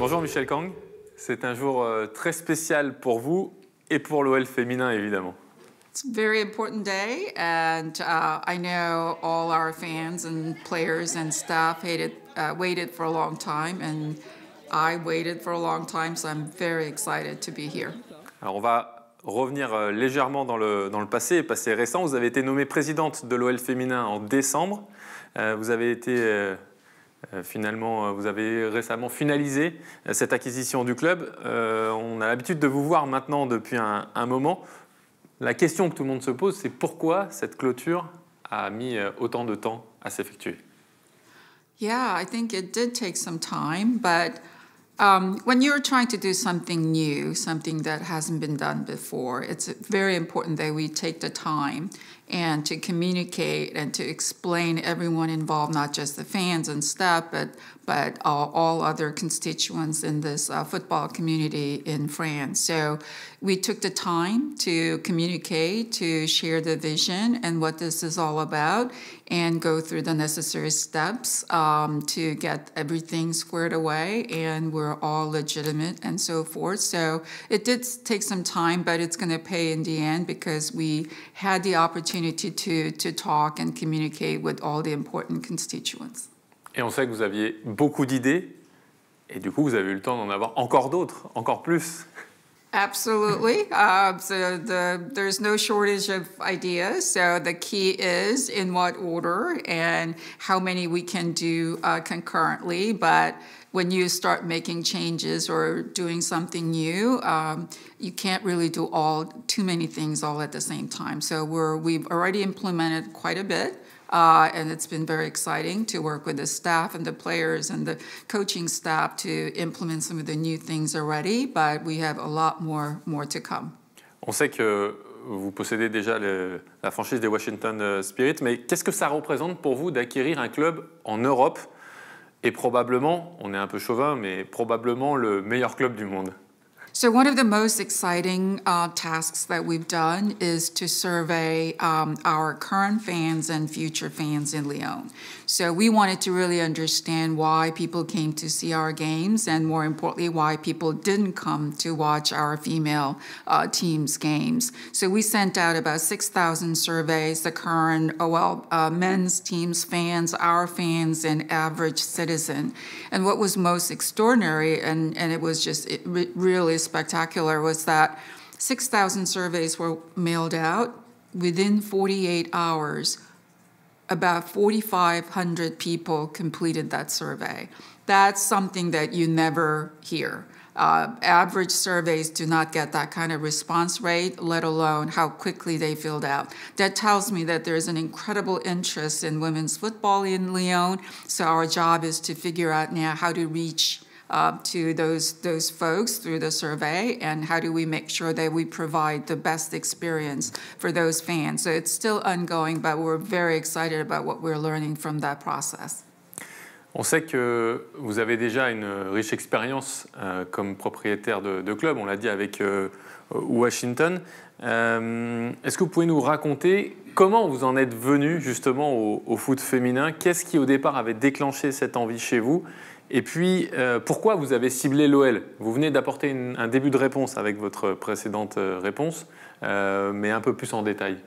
Bonjour Michele Kang, c'est un jour très spécial pour vous et pour l'OL féminin évidemment. It's a very important day, and I know all our fans and players and staff waited for a long time, and I waited for a long time, so I'm very excited to be here. Alors on va revenir légèrement dans le passé récent. Vous avez été nommée présidente de l'OL féminin en décembre. Vous avez été vous avez récemment finalisé cette acquisition du club. On a l'habitude de vous voir maintenant depuis un moment. La question que tout le monde se pose, c'est pourquoi cette clôture a mis autant de temps à s'effectuer? Yeah, I think it did take some time, but when you're trying to do something new, something that hasn't been done before, it's very important that we take the time and to communicate and to explain everyone involved, not just the fans and staff, but all other constituents in this football community in France. So we took the time to communicate, to share the vision and what this is all about, and go through the necessary steps to get everything squared away, and we're all legitimate and so forth. So it did take some time, but it's going to pay in the end because we had the opportunity to talk and communicate with all the important constituents. Et on sait que vous aviez beaucoup d'idées, et du coup vous avez eu le temps d'en avoir encore d'autres, encore plus. Absolutely. There's no shortage of ideas. So the key is in what order and how many we can do concurrently. But when you start making changes or doing something new, you can't really do too many things all at the same time. So we've already implemented quite a bit. And it's been very exciting to work with the staff and the players and the coaching staff to implement some of the new things already, but we have a lot more to come. On sait que vous possédez déjà la franchise des Washington Spirit, mais qu'est-ce que ça représente pour vous d'acquérir un club en Europe et probablement, on est un peu chauvin, mais probablement le meilleur club du monde? So one of the most exciting tasks that we've done is to survey our current fans and future fans in Lyon. So we wanted to really understand why people came to see our games and, more importantly, why people didn't come to watch our female team's games. So we sent out about 6,000 surveys, the current men's team's fans, our fans, and average citizen. And what was most extraordinary, and it was just really spectacular, was that 6,000 surveys were mailed out. Within 48 hours, about 4,500 people completed that survey. That's something that you never hear. Average surveys do not get that kind of response rate, let alone how quickly they filled out. That tells me that there's an incredible interest in women's football in Lyon. So our job is to figure out now how to reach to those folks through the survey, and how do we make sure that we provide the best experience for those fans. So it's still ongoing, but we're very excited about what we're learning from that process. On sait que vous avez déjà une riche expérience comme propriétaire de club, on l'a dit avec Washington. Est-ce que vous pouvez nous raconter comment vous en êtes venu justement au foot féminin? Qu'est-ce qui au départ avait déclenché cette envie chez vous? Et puis, pourquoi vous avez ciblé l'OL? Vous venez d'apporter un début de réponse avec votre précédente réponse, mais un peu plus en détail.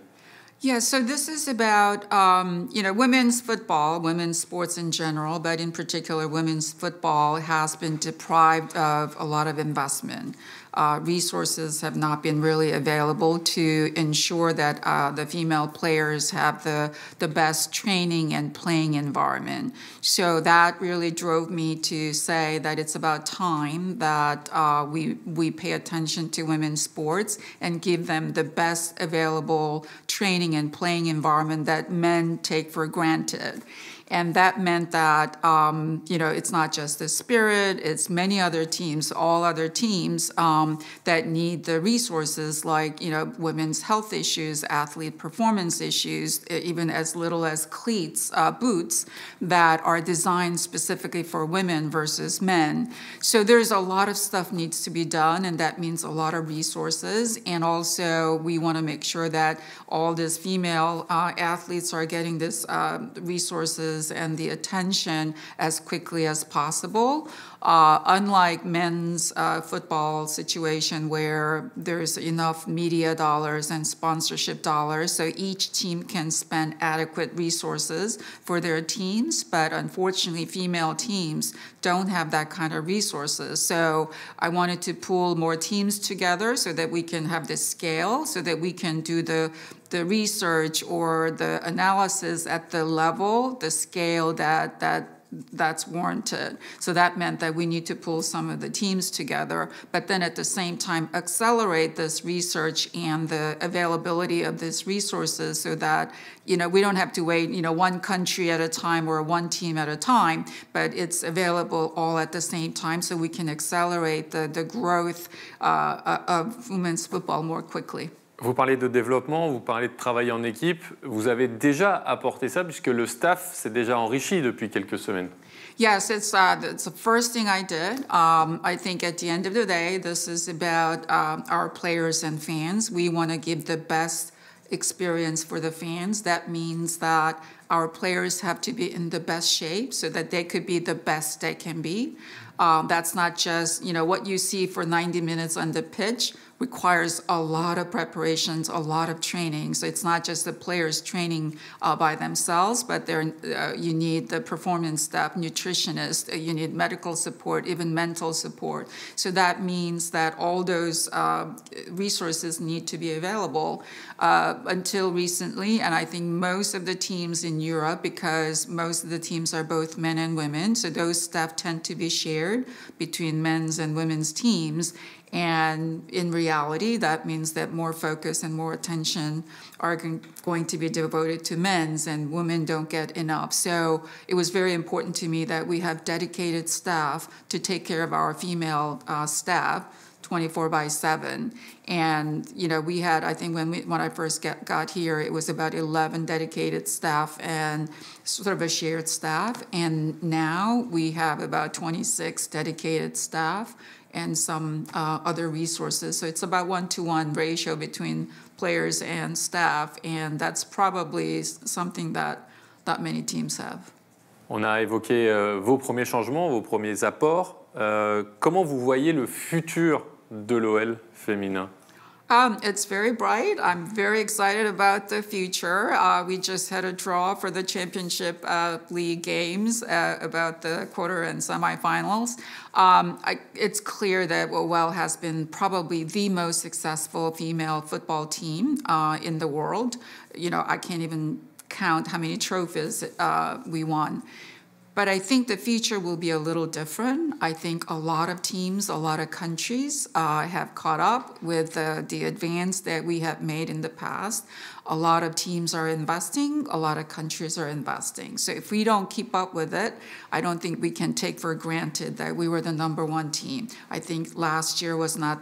Yeah, so this is about, women's football, women's sports in general, but in particular, women's football has been deprived of a lot of investment. Resources have not been really available to ensure that the female players have the best training and playing environment. So that really drove me to say that it's about time that we pay attention to women's sports and give them the best available training and playing environment that men take for granted. And that meant that, it's not just the Spirit, it's many other teams, all other teams that need the resources like, women's health issues, athlete performance issues, even as little as cleats, boots that are designed specifically for women versus men. So there's a lot of stuff needs to be done, and that means a lot of resources. And also we want to make sure that all these female athletes are getting this resources and the attention as quickly as possible. Unlike men's football situation where there's enough media dollars and sponsorship dollars, so each team can spend adequate resources for their teams, but unfortunately female teams don't have that kind of resources. So I wanted to pull more teams together so that we can have the scale, so that we can do the research or the analysis at the level, the scale that's warranted. So that meant that we need to pull some of the teams together, but then at the same time accelerate this research and the availability of these resources so that, we don't have to wait, one country at a time or one team at a time, but it's available all at the same time so we can accelerate the growth of women's football more quickly. Vous parlez de développement, vous parlez de travail en équipe. Vous avez déjà apporté ça puisque le staff s'est déjà enrichi depuis quelques semaines. Yes, it's the first thing I did. I think at the end of the day, this is about our players and fans. We want to give the best experience for the fans. That means that our players have to be in the best shape so that they could be the best they can be. That's not just, what you see for 90 minutes on the pitch requires a lot of preparations, a lot of training. So it's not just the players training by themselves, but you need the performance staff, nutritionists, you need medical support, even mental support. So that means that all those resources need to be available. Until recently, and I think most of the teams in Europe, because most of the teams are both men and women, so those staff tend to be shared between men's and women's teams. And in reality, that means that more focus and more attention are going to be devoted to men's, and women don't get enough. So it was very important to me that we have dedicated staff to take care of our female staff 24/7. And, we had, I think when I first got here, it was about 11 dedicated staff and sort of a shared staff. And now we have about 26 dedicated staff and some other resources. So it's about 1-to-1 ratio between players and staff, and that's probably something that not many teams have. On a évoqué vos premiers changements, vos premiers apports. Comment vous voyez le futur de l'OL féminin? It's very bright. I'm very excited about the future. We just had a draw for the Championship League games about the quarter and semifinals. It's clear that OL has been probably the most successful female football team in the world. I can't even count how many trophies we won. But I think the future will be a little different. I think a lot of teams, a lot of countries have caught up with the advance that we have made in the past. A lot of teams are investing, a lot of countries are investing. So if we don't keep up with it, I don't think we can take for granted that we were the #1 team. I think last year was not,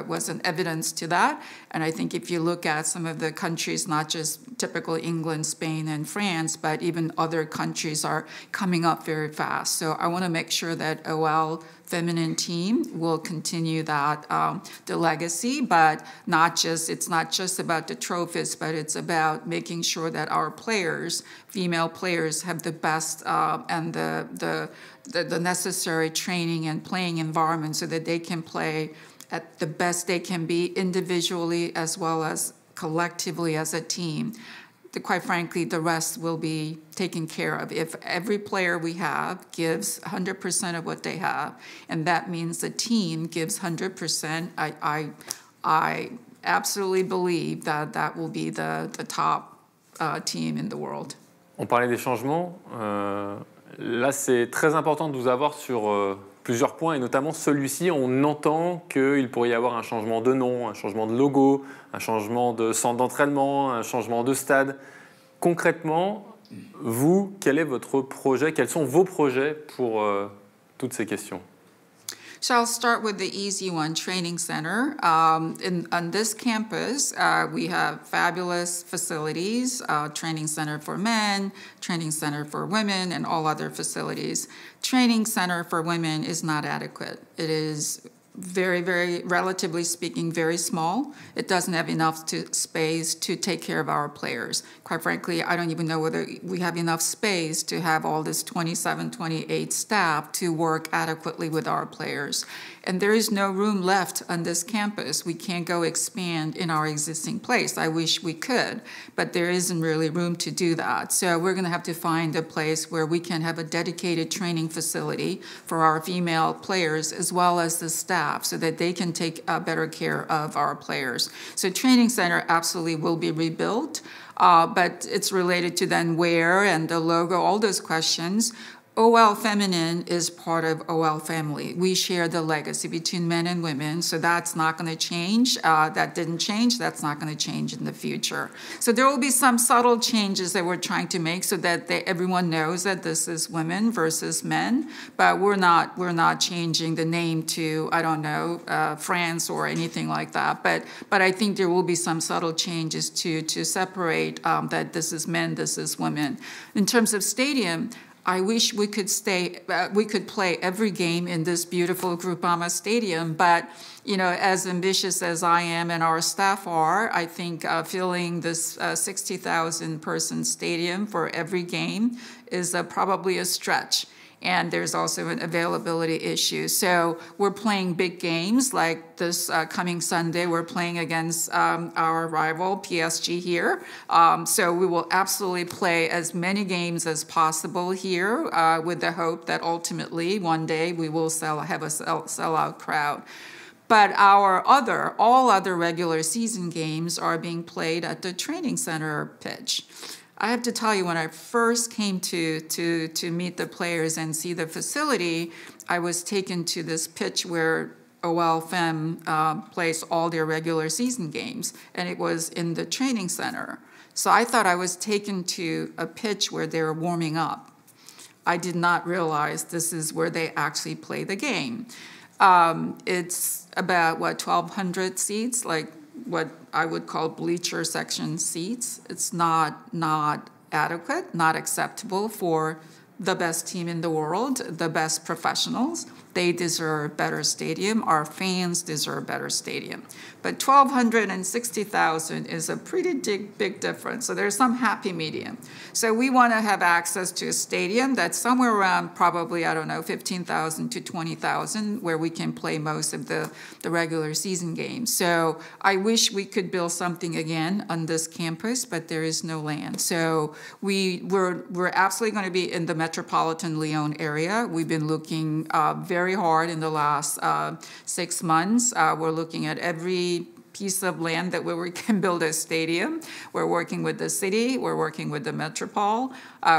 was an evidence to that. And I think if you look at some of the countries, not just typical England, Spain, and France, but even other countries are coming up very fast. So I want to make sure that OL feminine team will continue that the legacy, but it's not just about the trophies, but it's about making sure that our players, female players, have the best and the necessary training and playing environment so that they can play at the best they can be individually as well as collectively as a team. Quite frankly, the rest will be taken care of. If every player we have gives 100% of what they have, and that means the team gives 100%, I absolutely believe that will be the top team in the world. On parlait des changements. Là, c'est très important de vous avoir sur plusieurs points, et notamment celui-ci. On entend qu'il pourrait y avoir un changement de nom, un changement de logo, un changement de centre d'entraînement, un changement de stade. Concrètement, vous, quel est votre projet? Quels sont vos projets pour toutes ces questions? So I'll start with the easy one, training center. On this campus, we have fabulous facilities, training center for men, training center for women, and all other facilities. Training center for women is not adequate. It is very, relatively speaking, very small. It doesn't have enough space to take care of our players. Quite frankly, I don't even know whether we have enough space to have all this 27, 28 staff to work adequately with our players. And there is no room left on this campus. We can't go expand in our existing place. I wish we could, but there isn't really room to do that. So we're going to have to find a place where we can have a dedicated training facility for our female players as well as the staff so that they can take better care of our players. So training center absolutely will be rebuilt, but it's related to then where and the logo, all those questions. OL Feminine is part of OL Family. We share the legacy between men and women, so that's not going to change. That didn't change. That's not going to change in the future. So there will be some subtle changes that we're trying to make so that everyone knows that this is women versus men, but we're not changing the name to, I don't know, France or anything like that. But I think there will be some subtle changes to separate that this is men, this is women. In terms of stadium, I wish we could play every game in this beautiful Groupama Stadium, but as ambitious as I am and our staff are, I think filling this 60,000 person stadium for every game is probably a stretch. And there's also an availability issue. So we're playing big games like this coming Sunday. We're playing against our rival, PSG, here. So we will absolutely play as many games as possible here with the hope that ultimately one day we will have a sellout crowd. But all other regular season games are being played at the training center pitch. I have to tell you, when I first came to meet the players and see the facility, I was taken to this pitch where OL Fem plays all their regular season games, and it was in the training center. So I thought I was taken to a pitch where they were warming up. I did not realize this is where they actually play the game. It's about, 1,200 seats, like what I would call bleacher section seats. It's not adequate, not acceptable for the best team in the world, the best professionals. They deserve better stadium. Our fans deserve better stadium. But 1,200 and 60,000 is a pretty big difference. So there's some happy medium. So we want to have access to a stadium that's somewhere around probably, 15,000 to 20,000, where we can play most of the regular season games. So I wish we could build something again on this campus, but there is no land. So we're absolutely going to be in the metropolitan Lyon area. We've been looking very hard in the last 6 months. We're looking at every piece of land that where we can build a stadium. We're working with the city. We're working with the metropole.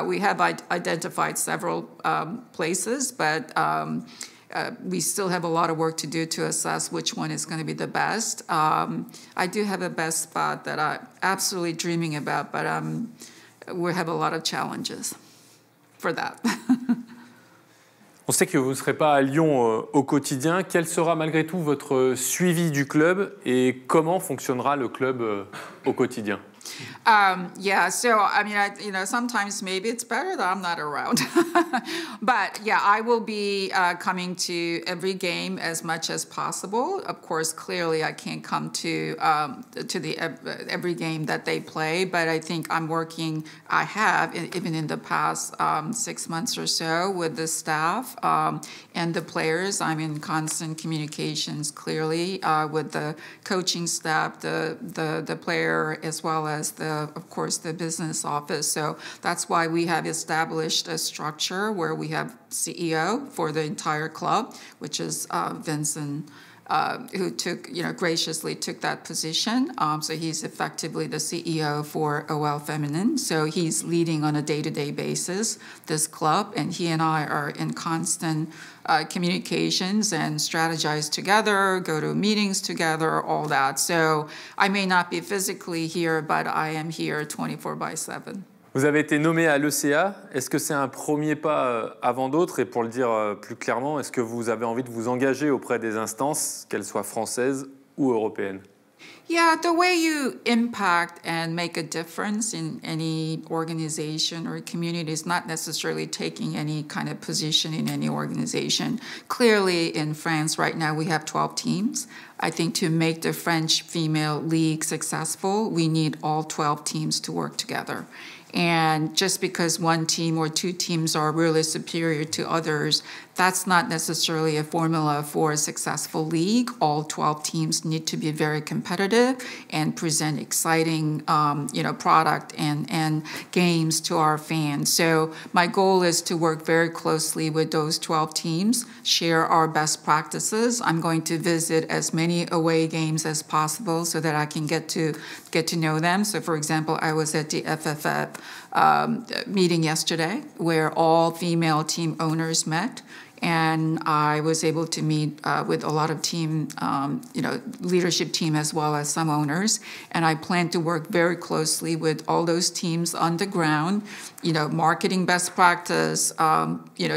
We have identified several places, but we still have a lot of work to do to assess which one is going to be the best. I do have a best spot that I'm absolutely dreaming about, but we have a lot of challenges for that. On sait que vous ne serez pas à Lyon au quotidien. Quel sera malgré tout votre suivi du club et comment fonctionnera le club au quotidien? Sometimes maybe it's better that I'm not around. But yeah, I will be coming to every game as much as possible. Of course, clearly I can't come to every game that they play, but I think I have, even in the past 6 months or so, with the staff and the players. I'm in constant communications, clearly, with the coaching staff, the player, as well as of course, the business office. So that's why we have established a structure where we have CEO for the entire club, which is Vincent, who graciously took that position. So he's effectively the CEO for OL Feminine. So he's leading on a day-to-day basis this club, and he and I are in constant communications and strategize together, go to meetings together, all that. So I may not be physically here, but I am here 24/7. Vous avez été nommé à l'ECA. Est-ce que c'est un premier pas avant d'autres? Et pour le dire plus clairement, est-ce que vous avez envie de vous engager auprès des instances, qu'elles soient françaises ou européennes? Yeah, the way you impact and make a difference in any organization or community is not necessarily taking any kind of position in any organization. Clearly, in France right now, we have 12 teams. I think to make the French female league successful, we need all 12 teams to work together. And just because one team or two teams are really superior to others, that's not necessarily a formula for a successful league. All 12 teams need to be very competitive and present exciting, product and games to our fans. So my goal is to work very closely with those 12 teams, share our best practices. I'm going to visit as many away games as possible so that I can get to know them. So, for example, I was at the FFF meeting yesterday where all female team owners met. And I was able to meet with a lot of team, leadership team as well as some owners. And I plan to work very closely with all those teams on the ground, marketing best practice,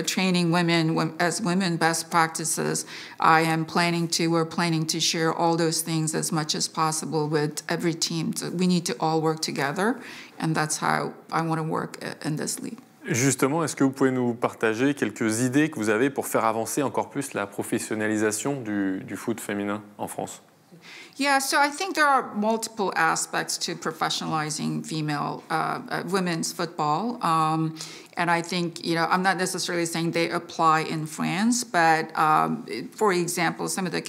training women as women best practices. We're planning to share all those things as much as possible with every team. So we need to all work together. And that's how I want to work in this league. Justement, est-ce que vous pouvez nous partager quelques idées que vous avez pour faire avancer encore plus la professionnalisation du foot féminin en France? Yeah, so I think there are multiple aspects to professionalizing women's football. And I think, I'm not necessarily saying they apply in France, but for example, some of the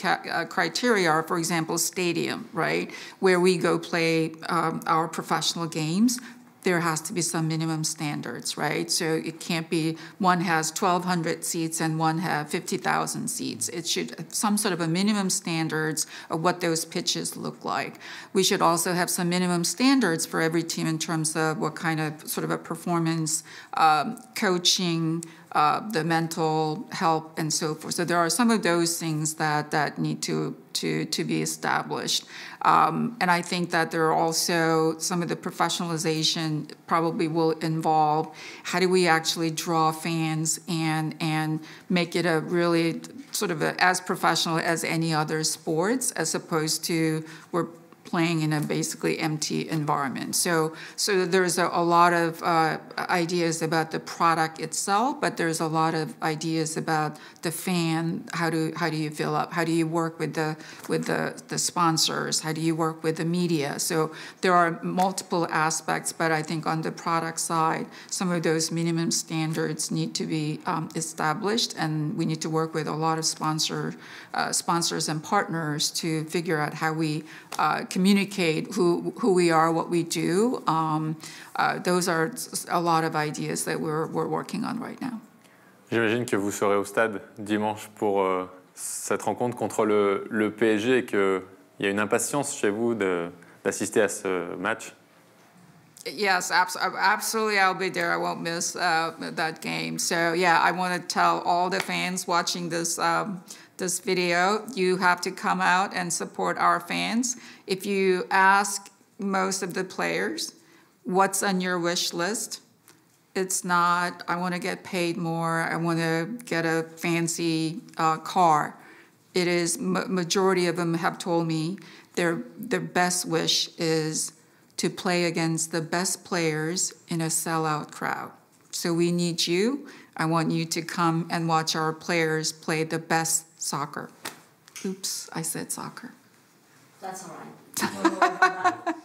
criteria are, for example, stadium, right? Where we go play our professional games. There has to be some minimum standards, right? So it can't be one has 1,200 seats and one has 50,000 seats. It should have some sort of a minimum standards of what those pitches look like. We should also have some minimum standards for every team in terms of what kind of sort of a performance, coaching, the mental help, and so forth. So there are some of those things that need to be established. And I think that there are also some of the professionalization probably will involve how do we actually draw fans and make it a really sort of as professional as any other sports, as opposed to we're playing in a basically empty environment. So there's a lot of ideas about the product itself, but there's a lot of ideas about the fan. How do you fill up? How do you work with the sponsors? How do you work with the media? So there are multiple aspects, but I think on the product side, some of those minimum standards need to be established, and we need to work with a lot of sponsors and partners to figure out how we communicate who we are, what we do. Those are a lot of ideas that we're working on right now. J'imagine que vous serez au stade dimanche pour cette rencontre contre le PSG et qu'il y a une impatience chez vous d'assister à ce match. Yes, absolutely. I'll be there. I won't miss that game. So yeah, I want to tell all the fans watching this video, you have to come out and support our fans. If you ask most of the players, what's on your wish list? It's not, I want to get paid more, I want to get a fancy car. It is, majority of them have told me their best wish is to play against the best players in a sellout crowd. So we need you. I want you to come and watch our players play the best soccer. Oops, I said soccer. That's all right. Don't worry about that.